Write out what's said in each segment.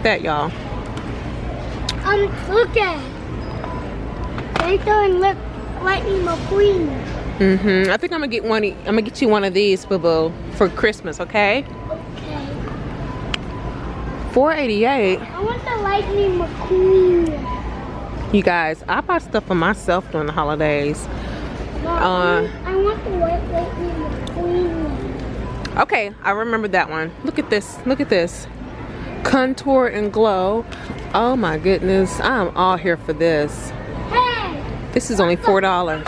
that, y'all. Look at. They throwing Lightning McQueen. I think I'm gonna get one. I'm gonna get you one of these, boo boo, for Christmas. Okay. Okay. $4.88. I want the Lightning McQueen. You guys, I bought stuff for myself during the holidays. Mom, I want the white Lightning McQueen. Okay, I remember that one. Look at this. Look at this. Contour and glow. Oh my goodness, I'm all here for this. Hey. This is only $4.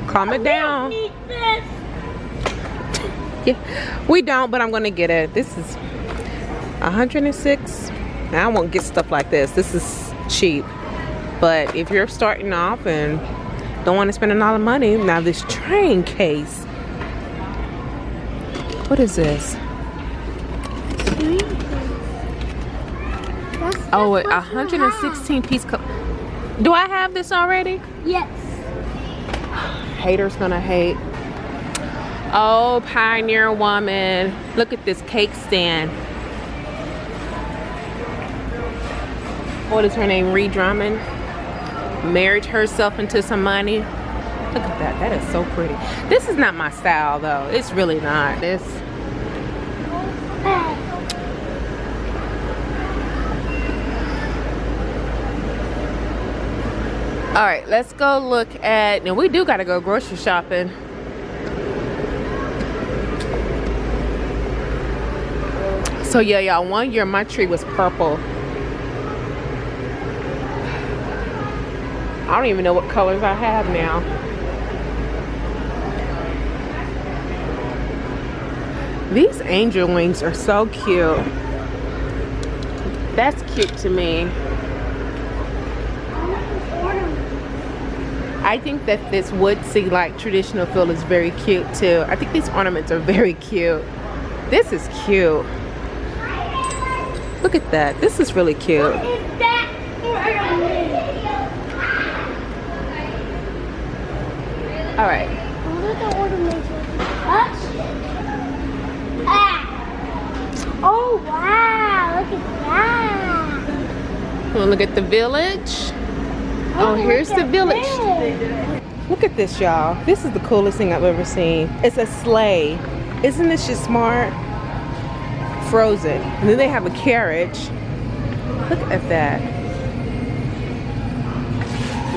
Calm it down. We need this. Yeah, we don't, but I'm gonna get it. This is 106. Now I won't get stuff like this. This is cheap. But if you're starting off and don't want to spend a lot of money, now this train case. What is this? Oh, 116 piece cup. Do I have this already? Yes. Haters gonna hate. Oh, Pioneer Woman. Look at this cake stand. What is her name? Ree Drummond. Married herself into some money. Look at that. That is so pretty. This is not my style though. It's really not. This. All right, let's go look at. Now we do gotta go grocery shopping. So yeah, y'all, one year my tree was purple. I don't even know what colors I have now. These angel wings are so cute. That's cute to me. I think that this woodsy like traditional feel is very cute too. I think these ornaments are very cute. This is cute. Look at that. This is really cute. What is that ornament? All right. What are the ornaments? Ah. Oh wow! Look at that. Wanna look at the village? Oh, here's the village. Look at this, y'all. This is the coolest thing I've ever seen. It's a sleigh. Isn't this just smart? Frozen. And then they have a carriage. Look at that.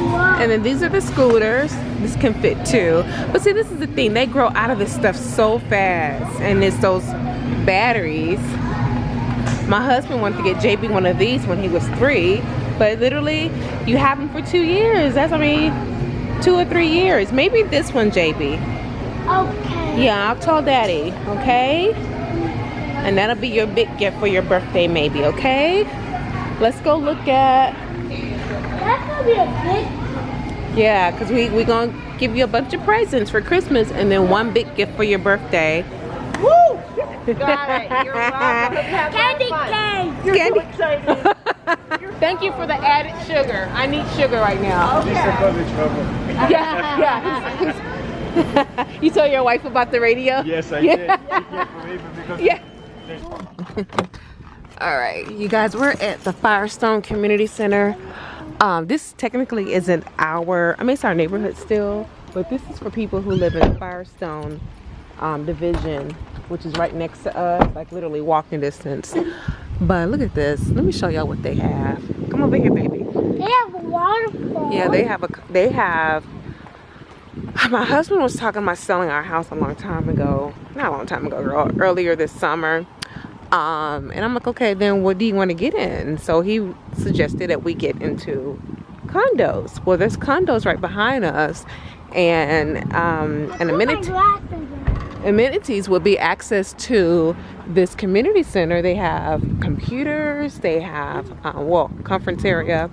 Wow. And then these are the scooters. This can fit too. But see, this is the thing. They grow out of this stuff so fast. And it's those batteries. My husband wanted to get JB one of these when he was 3. But literally, you have them for 2 years. That's, I mean, 2 or 3 years. Maybe this one, JB. Okay. Yeah, I'll tell Daddy, okay? And that'll be your big gift for your birthday, maybe, okay? Let's go look at... That's gonna be a big... Yeah, because we're going to give you a bunch of presents for Christmas and then one big gift for your birthday. Woo! Got it. You're welcome. Candy cane! You're so excited. Thank you for the added sugar. I need sugar right now. Okay. Yeah, yeah. You told your wife about the radio? Yes, I Yeah. did. Yeah. All right, you guys, we're at the Firestone Community Center. This technically isn't our, I mean, it's our neighborhood still, but this is for people who live in the Firestone division, which is right next to us, like literally walking distance. But look at this. Let me show y'all what they have. Come over here, baby. They have a waterfall. Yeah, they have. My husband was talking about selling our house a long time ago. Not a long time ago, girl. Earlier this summer. And I'm like, okay, then what do you want to get in? So he suggested that we get into condos. Well, there's condos right behind us. And amenities would be access to this community center. They have computers, they have well, conference area,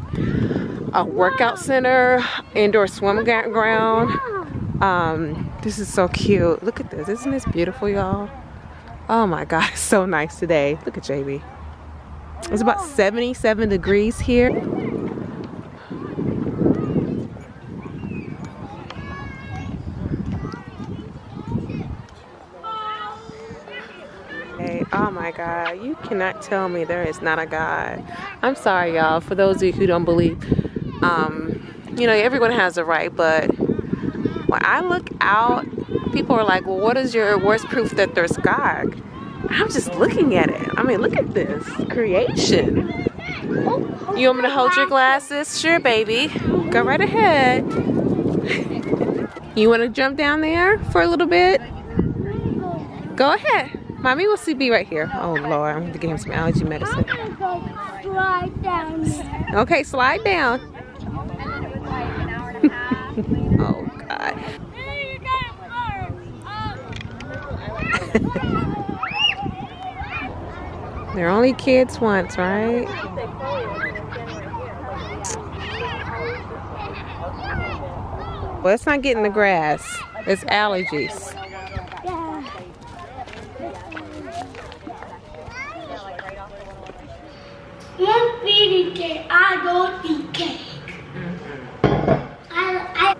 a workout center, indoor swim ground. This is so cute. Look at this. Isn't this beautiful, y'all? Oh my god, it's so nice today. Look at JB. It's about 77 degrees here. Oh my God, you cannot tell me there is not a God. I'm sorry, y'all, for those of you who don't believe. You know, everyone has a right, but when I look out, people are like, well, what is your worst proof that there's God? I'm just looking at it. I mean, look at this creation. You want me to hold your glasses? Sure, baby. Go right ahead. You want to jump down there for a little bit? Go ahead. Mommy will be right here. Oh, Lord. I'm going to give him some allergy medicine. I'm gonna go slide down there. Okay, slide down. Oh, God. They're only kids once, right? Well, let's not get in the grass. It's allergies. One feeding cake. I don't eat cake. I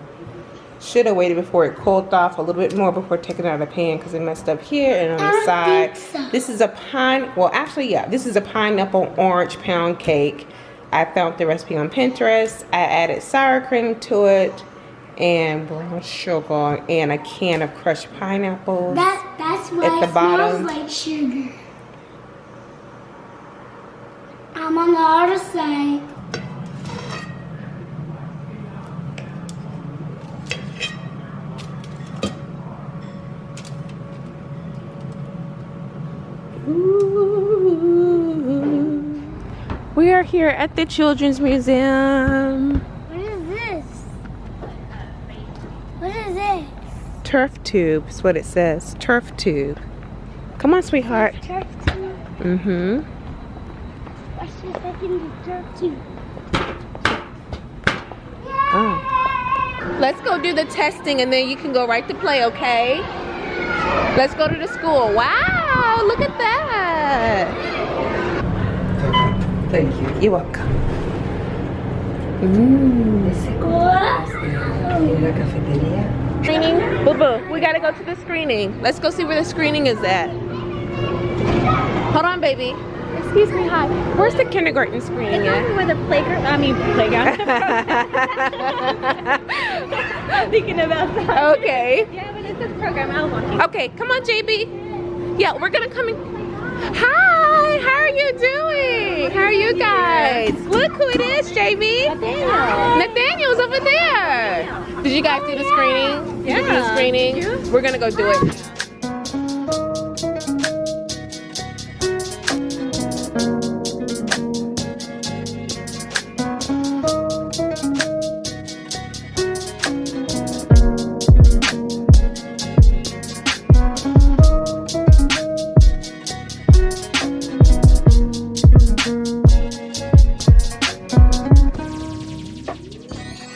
Should have waited before it cooled off a little bit more before taking it out of the pan because it messed up here and on the don't side. think so. This is a this is a pineapple orange pound cake. I found the recipe on Pinterest. I added sour cream to it and brown sugar and a can of crushed pineapples. that's why At the it bottom. smells like sugar. I'm on the other side. We are here at the Children's Museum. What is this? What is this? Turf tube is what it says. Turf tube. Come on, sweetheart. Turf tube. Mm-hmm. Let's just look in the turf tube. Oh. Let's go do the testing and then you can go right to play, okay? Let's go to the school. Wow, look at that. Thank you. You're welcome. La cafetería. Screening? Boo boo. We gotta go to the screening. Let's go see where the screening is at. Hold on, baby. Excuse me, hi. Where's the kindergarten screening at? Where the playground, playground. I'm thinking about that. Okay. Yeah, but it's this program I was watching. Okay, come on, JB. Yeah, we're gonna come in. Hi, how are you doing? How are you guys? Look who it is, JB. Nathaniel's over there. Did you guys do the screening? Did you do the screening? We're gonna go do it.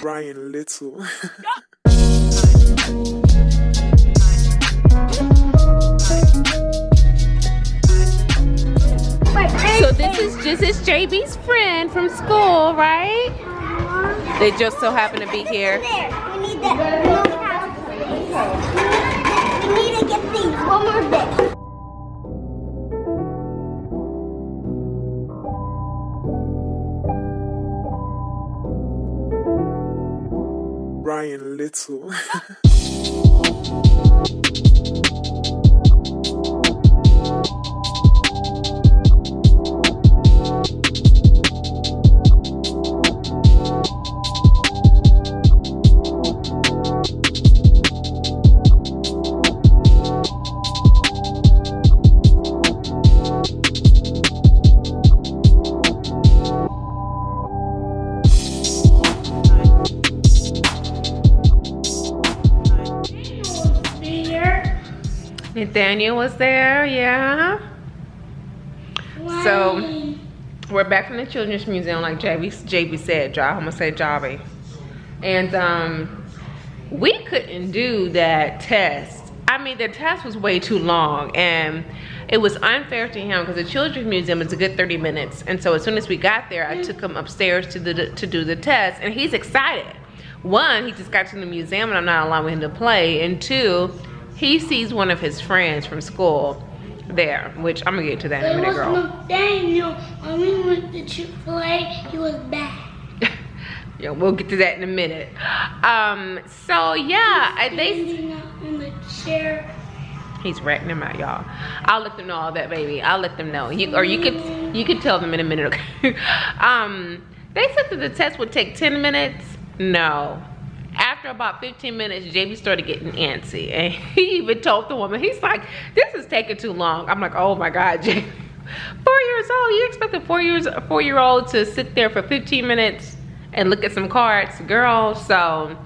Brian Little. So this is JB's friend from school, right? They just so happen to be here. We need that. We need to get these. One more bit. Brian Little. Nathaniel was there, yeah. So we're back from the Children's Museum, like JB said. I almost said Jabby. And we couldn't do that test. I mean, the test was way too long, and it was unfair to him because the Children's Museum is a good 30 minutes. And so as soon as we got there, I took him upstairs to do the test, and he's excited. One, he just got to the museum and I'm not allowing him to play, and two, he sees one of his friends from school there, which I'm gonna get to that in a There minute, was girl. Nathaniel. When we went to Chick-fil-A, he was bad. Yeah, we'll get to that in a minute. So yeah, Standing up on the chair. he's ratting them out, y'all. I'll let them know all that, baby. I'll let them know. You could tell them in a minute, okay? They said that the test would take 10 minutes. No. After about 15 minutes, JB started getting antsy. And he even told the woman, he's like, this is taking too long. I'm like, oh my God, JB. 4 years old, you expect a 4-year-old to sit there for 15 minutes and look at some cards? Girl, so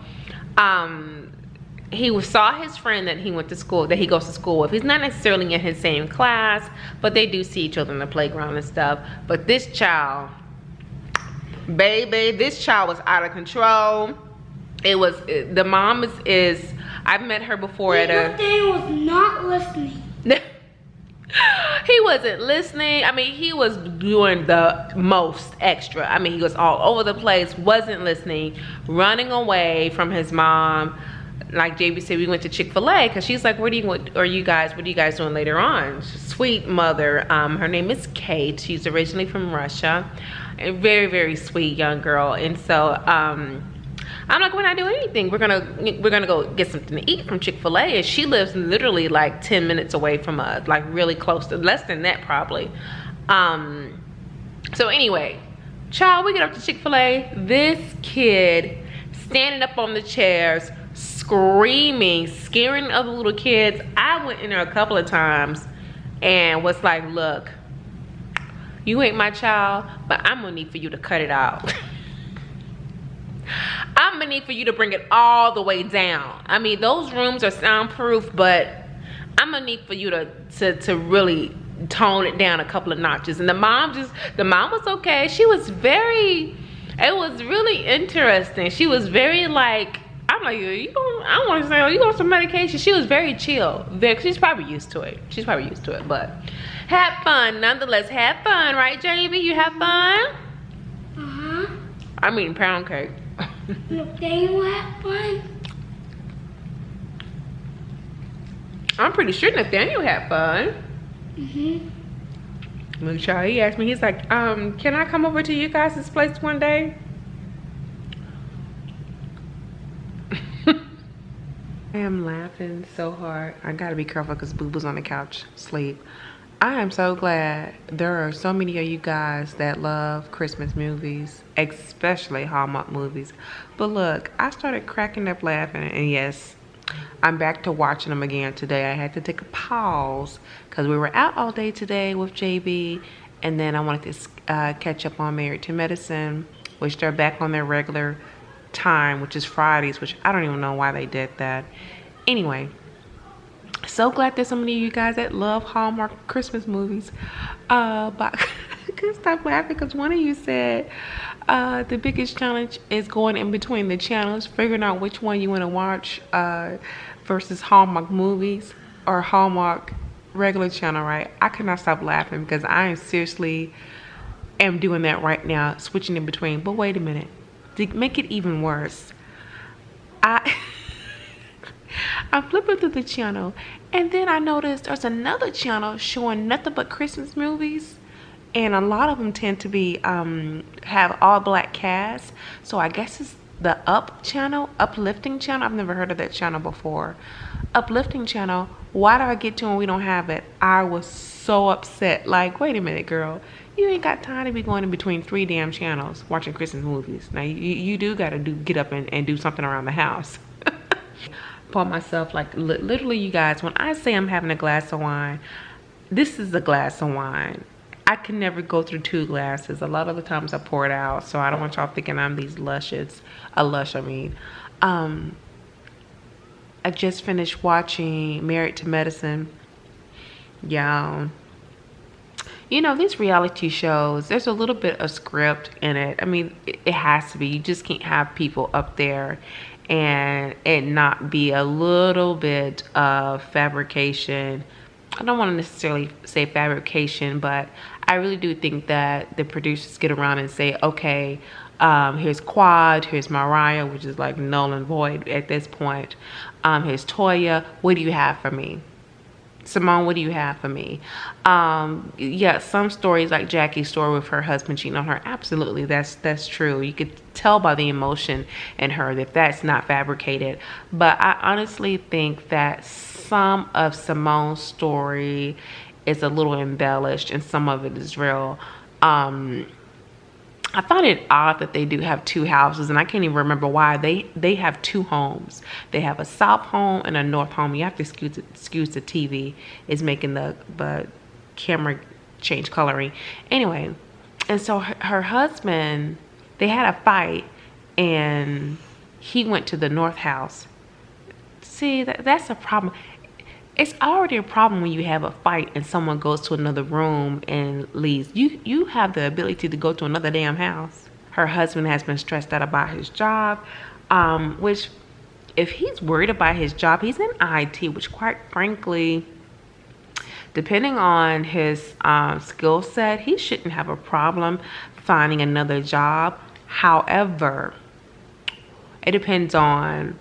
he saw his friend that he goes to school with. He's not necessarily in his same class, but they do see each other in the playground and stuff. But this child, baby, this child was out of control. The mom is I've met her before at a... Nathaniel was not listening. He wasn't listening. I mean, he was doing the most extra. I mean, he was all over the place, wasn't listening, running away from his mom. Like JB said, we went to Chick-fil-A because she's like, what are you guys doing later on? Sweet mother. Her name is Kate. She's originally from Russia. A very, very sweet young girl. And so I'm like, we're not doing anything. We're gonna go get something to eat from Chick-fil-A. And she lives literally like 10 minutes away from us, like really close to, less than that probably. So anyway, child, we get up to Chick-fil-A. This kid standing up on the chairs, screaming, scaring other little kids. I went in there a couple of times and was like, look, you ain't my child, but I'm gonna need for you to cut it out. I'm gonna need for you to bring it all the way down. I mean, those rooms are soundproof, but I'm gonna need for you to really tone it down a couple of notches. And the mom was okay. She was it was really interesting. She was very like, I'm like, I want to say, you want some medication? She was very chill. She's probably used to it. But have fun, nonetheless. Have fun, right, JB? You have fun? Uh-huh. I'm eating pound cake. Nathaniel had fun. I'm pretty sure Nathaniel had fun. Look, child, he asked me, he's like, can I come over to you guys' place one day? I am laughing so hard. I gotta be careful because Boo Boo's on the couch asleep. I am so glad there are so many of you guys that love Christmas movies, especially Hallmark movies. But look, I started cracking up laughing, and yes, I'm back to watching them again today. I had to take a pause because we were out all day today with JB, and then I wanted to catch up on Married to Medicine, which they're back on their regular time, which is Fridays, which I don't even know why they did that. Anyway, so glad there's so many of you guys that love Hallmark Christmas movies. But I couldn't stop laughing because one of you said the biggest challenge is going in between the channels, figuring out which one you want to watch versus Hallmark movies or Hallmark regular channel, right? I could not stop laughing because I am seriously doing that right now, switching in between. But wait a minute, to make it even worse, I'm flipping through the channel, and then I noticed there's another channel showing nothing but Christmas movies, and a lot of them tend to be have all black cast. So I guess it's the Uplifting channel. I've never heard of that channel before. Uplifting channel. Why do I get to when we don't have it? I was so upset. Like, wait a minute, girl. You ain't got time to be going in between 3 damn channels watching Christmas movies. Now you do gotta get up and do something around the house. For myself, like literally, you guys, when I say I'm having a glass of wine, this is a glass of wine. I can never go through 2 glasses. A lot of the times I pour it out, so I don't want y'all thinking I'm these lushes. I just finished watching Married to Medicine. Yeah. You know, these reality shows, there's a little bit of script in it. I mean, it has to be. You just can't have people up there and it not be a little bit of fabrication. I don't want to necessarily say fabrication, but I really do think that the producers get around and say, okay, here's Quad, here's Mariah, which is like null and void at this point. Here's Toya. What do you have for me? Simone, what do you have for me? Yeah, some stories like Jackie's story with her husband cheating on her, absolutely, that's true. You could tell by the emotion in her that that's not fabricated. But I honestly think that some of Simone's story is a little embellished and some of it is real. I find it odd that they do have two houses, and I can't even remember why. They have two homes. They have a south home and a north home. You have to excuse the TV. It's making the camera change coloring. Anyway, and so her husband, they had a fight, and he went to the north house. See, that's a problem. It's already a problem when you have a fight and someone goes to another room and leaves. You have the ability to go to another damn house. Her husband has been stressed out about his job, which if he's worried about his job, he's in IT, which quite frankly, depending on his skill set, he shouldn't have a problem finding another job. However, it depends on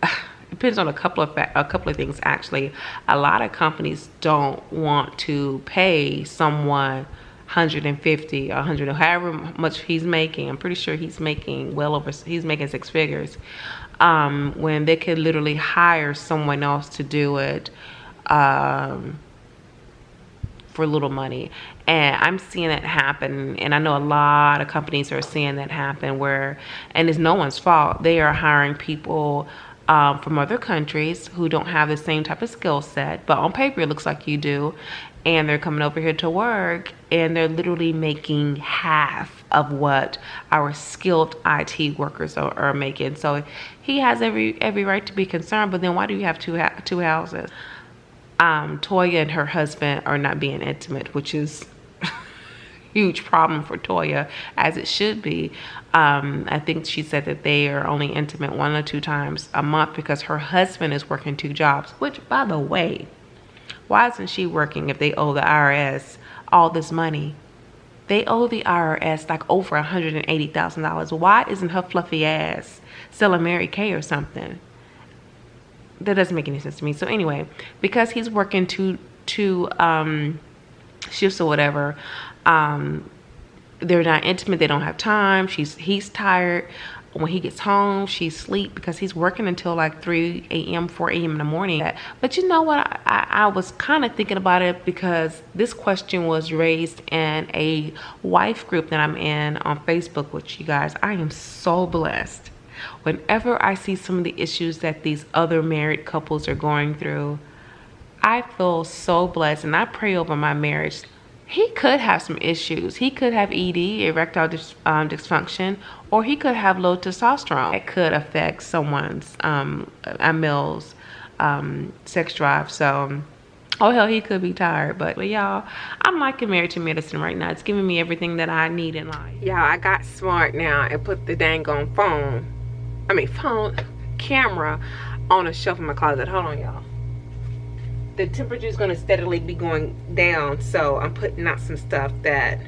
a couple of things actually. A lot of companies don't want to pay someone 150 or 100 or however much he's making. I'm pretty sure he's making he's making six figures, when they could literally hire someone else to do it for little money. And I'm seeing that happen, and I know a lot of companies are seeing that happen and it's no one's fault. They are hiring people from other countries who don't have the same type of skill set, but on paper it looks like you do, and they're coming over here to work, and they're literally making half of what our skilled IT workers are making. So he has every right to be concerned. But then why do you have two houses? Toya and her husband are not being intimate, which is huge problem for Toya, as it should be. I think she said that they are only intimate 1 or 2 times a month because her husband is working 2 jobs, which, by the way, why isn't she working if they owe the IRS all this money? They owe the IRS like over $180,000. Why isn't her fluffy ass selling Mary Kay or something? That doesn't make any sense to me. So anyway, because he's working two shifts or whatever, they're not intimate. They don't have time. He's tired. When he gets home, she's asleep because he's working until like 3 a.m., 4 a.m. in the morning. But you know what? I was kind of thinking about it because this question was raised in a wife group that I'm in on Facebook, which, you guys, I am so blessed. Whenever I see some of the issues that these other married couples are going through, I feel so blessed, and I pray over my marriage. He could have some issues. He could have ED, erectile dysfunction, or he could have low testosterone. It could affect someone's, a male's sex drive. So, oh hell, he could be tired. But y'all, I'm liking Married to Medicine right now. It's giving me everything that I need in life. Y'all, I got smart now and put the dang on camera on a shelf in my closet. Hold on, y'all. The temperature is going to steadily be going down, so I'm putting out some stuff that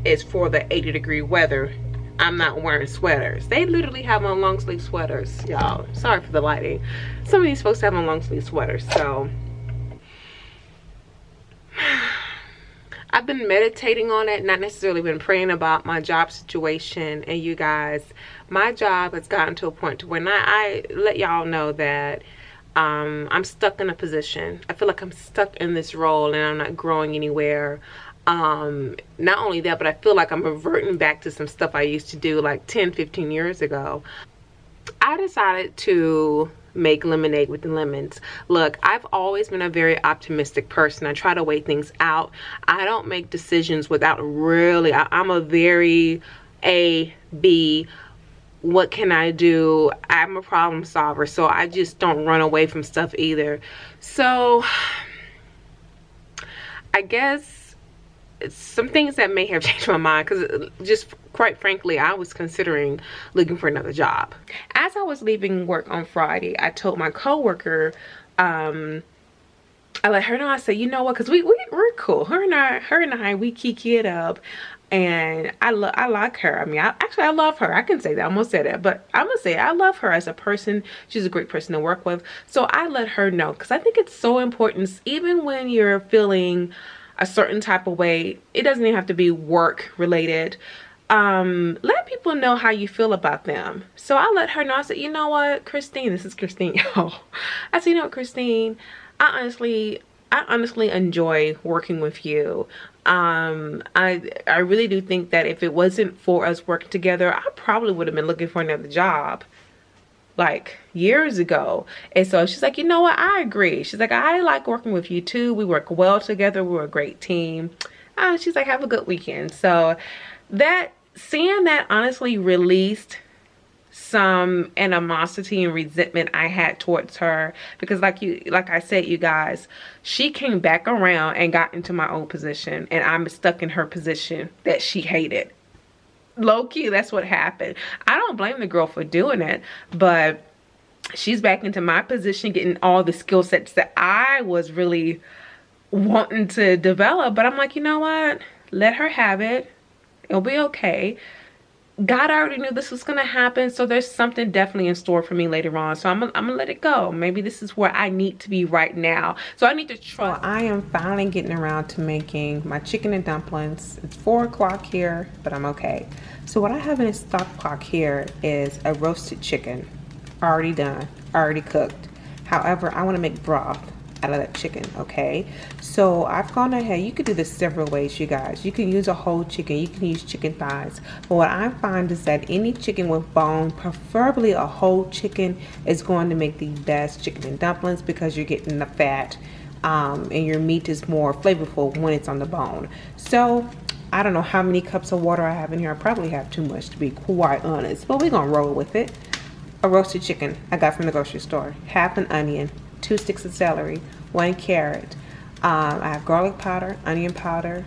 is for the 80-degree weather. I'm not wearing sweaters. They literally have on long sleeve sweaters, y'all. Sorry for the lighting. Some of these folks have on long sleeve sweaters. So I've been meditating on it, not necessarily been praying about my job situation. And you guys, my job has gotten to a point to when I let y'all know that I'm stuck in a position. I feel like I'm stuck in this role and I'm not growing anywhere. Not only that, but I feel like I'm reverting back to some stuff I used to do like 10-15 years ago. I decided to make lemonade with the lemons. Look, I've always been a very optimistic person. I try to weigh things out. I don't make decisions without really, I'm a very A, B, what can I do? I'm a problem solver, so I just don't run away from stuff either. So I guess some things that may have changed my mind, because just quite frankly, I was considering looking for another job. As I was leaving work on Friday, I told my coworker, I let her know. I said, you know what, because we're cool. Her and I, we kiki it up. And I like her. I mean, I love her. I can say that. I almost said that, but I'm gonna say I love her as a person. She's a great person to work with. So I let her know, because I think it's so important, even when you're feeling a certain type of way. It doesn't even have to be work related. Let people know how you feel about them. So I let her know. I said, you know what, Christine, this is Christine, y'all. I said, you know what, Christine, I honestly enjoy working with you. I really do think that if it wasn't for us working together, I probably would have been looking for another job like years ago. And so she's like, you know what, I agree. She's like, I like working with you too. We work well together. We're a great team. She's like, have a good weekend. So seeing that honestly released some animosity and resentment I had towards her, because like I said, you guys, she came back around and got into my old position, and I'm stuck in her position that she hated. Low key, that's what happened. I don't blame the girl for doing it, but she's back into my position, getting all the skill sets that I was really wanting to develop. But I'm like, you know what, let her have it. It'll be okay. God already knew this was gonna happen, so there's something definitely in store for me later on. So I'm gonna let it go. Maybe this is where I need to be right now. So I need to try. I am finally getting around to making my chicken and dumplings. It's 4 o'clock here, but I'm okay. So what I have in a stock pot here is a roasted chicken, already done, already cooked. However, I want to make broth out of that chicken, okay? So I've gone ahead, you could do this several ways, you guys. You can use a whole chicken, you can use chicken thighs. But what I find is that any chicken with bone, preferably a whole chicken, is going to make the best chicken and dumplings, because you're getting the fat, and your meat is more flavorful when it's on the bone. So I don't know how many cups of water I have in here. I probably have too much, to be quite honest, but we're gonna roll with it. A roasted chicken I got from the grocery store, half an onion, 2 sticks of celery, 1 carrot. I have garlic powder, onion powder,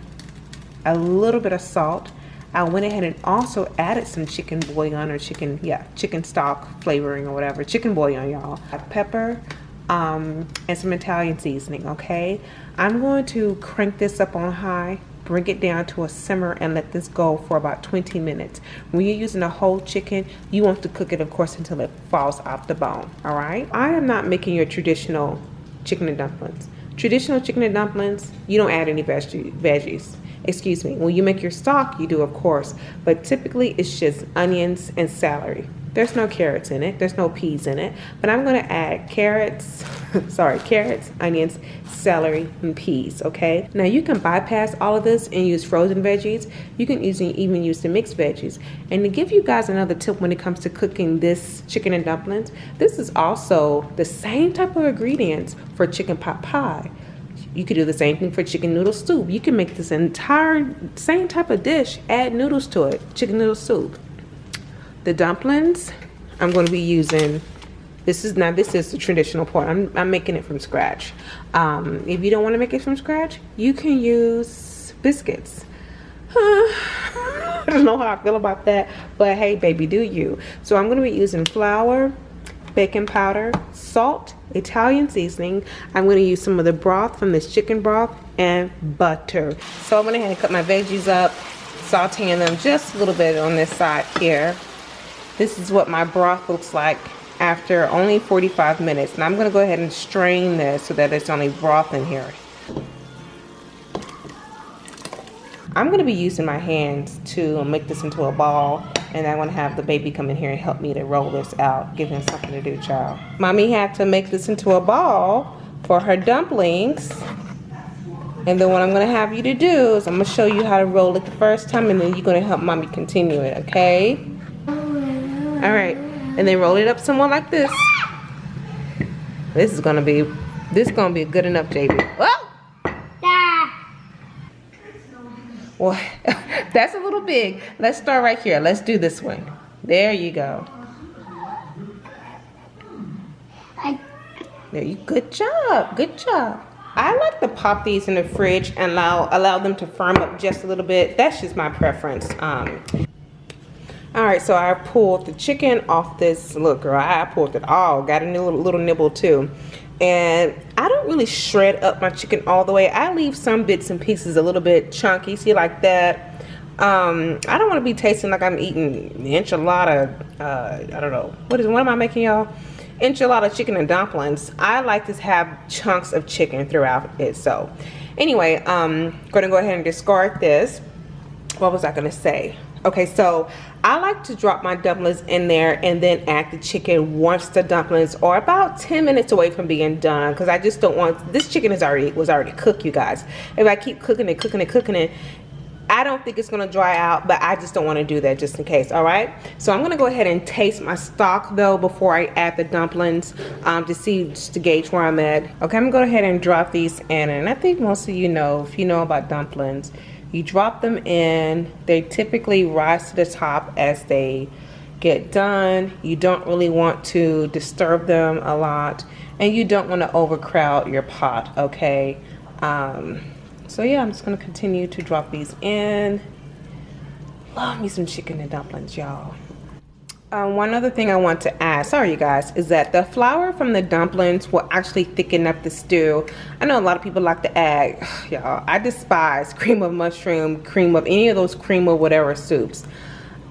a little bit of salt. I went ahead and also added some chicken bouillon or chicken stock flavoring or whatever. Chicken bouillon, y'all. Pepper, and some Italian seasoning, okay? I'm going to crank this up on high, bring it down to a simmer, and let this go for about 20 minutes. When you're using a whole chicken, you want to cook it, of course, until it falls off the bone, all right? I am not making your traditional chicken and dumplings. Traditional chicken and dumplings, you don't add any veggies. Excuse me. When you make your stock, you do, of course, but typically it's just onions and celery. There's no carrots in it. There's no peas in it. But I'm going to add carrots, onions, celery, and peas, okay? Now you can bypass all of this and use frozen veggies. You can even use the mixed veggies. And to give you guys another tip when it comes to cooking this chicken and dumplings, this is also the same type of ingredients for chicken pot pie. You could do the same thing for chicken noodle soup. You can make this entire same type of dish, add noodles to it, chicken noodle soup. The dumplings, I'm going to be using, this is the traditional part. I'm making it from scratch. If you don't want to make it from scratch, you can use biscuits. I don't know how I feel about that, but hey, baby, do you. So I'm going to be using flour, baking powder, salt, Italian seasoning. I'm going to use some of the broth from this chicken broth, and butter. So I went ahead and cut my veggies up, sauteing them just a little bit on this side here. This is what my broth looks like after only 45 minutes. And I'm going to go ahead and strain this so that it's only broth in here. I'm going to be using my hands to make this into a ball. And I want to have the baby come in here and help me to roll this out. Give him something to do, child. Mommy had to make this into a ball for her dumplings. And then what I'm going to have you to do is I'm going to show you how to roll it the first time. And then you're going to help Mommy continue it, okay? All right, and then roll it up somewhat like this. This is gonna be good enough, Jabby. Oh! Well, that's a little big. Let's start right here. Let's do this one. There you go. There you. Good job. Good job. I like to pop these in the fridge and allow them to firm up just a little bit. That's just my preference. All right, so I pulled the chicken off this. Look, girl, I pulled it all. Got a little nibble too. And I don't really shred up my chicken all the way. I leave some bits and pieces a little bit chunky, see, like that. I don't want to be tasting like I'm eating enchilada. I don't know. What am I making, y'all? Enchilada chicken and dumplings. I like to have chunks of chicken throughout it. So anyway, I'm gonna go ahead and discard this. What was I gonna say? Okay, so I like to drop my dumplings in there and then add the chicken once the dumplings are about 10 minutes away from being done, because I just don't want, this chicken was already cooked, you guys. If I keep cooking it, I don't think it's gonna dry out, but I just don't want to do that just in case. All right, so I'm gonna go ahead and taste my stock though before I add the dumplings, just to gauge where I'm at. Okay, I'm gonna go ahead and drop these in, and I think most of you know, if you know about dumplings, you drop them in, they typically rise to the top as they get done. You don't really want to disturb them a lot, and you don't want to overcrowd your pot. Okay, so yeah, I'm just gonna continue to drop these in. Love me some chicken and dumplings, y'all. One other thing I want to add, sorry you guys, is that the flour from the dumplings will actually thicken up the stew. I know a lot of people like to add, y'all, I despise cream of mushroom, cream of any of those cream of whatever soups.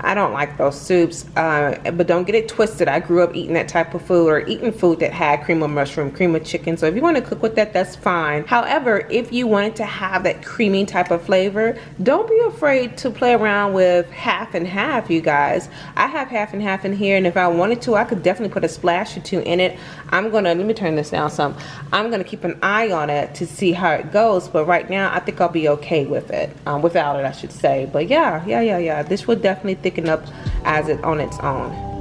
I don't like those soups, but don't get it twisted. I grew up eating that type of food, or eating food that had cream of mushroom, cream of chicken. So if you want to cook with that, that's fine. However, if you wanted to have that creamy type of flavor, don't be afraid to play around with half and half, you guys. I have half and half in here, and if I wanted to, I could definitely put a splash or two in it. Let me turn this down some. I'm gonna keep an eye on it to see how it goes, but right now I think I'll be okay with it, without it, I should say. But yeah, this will definitely thicken up as it on its own.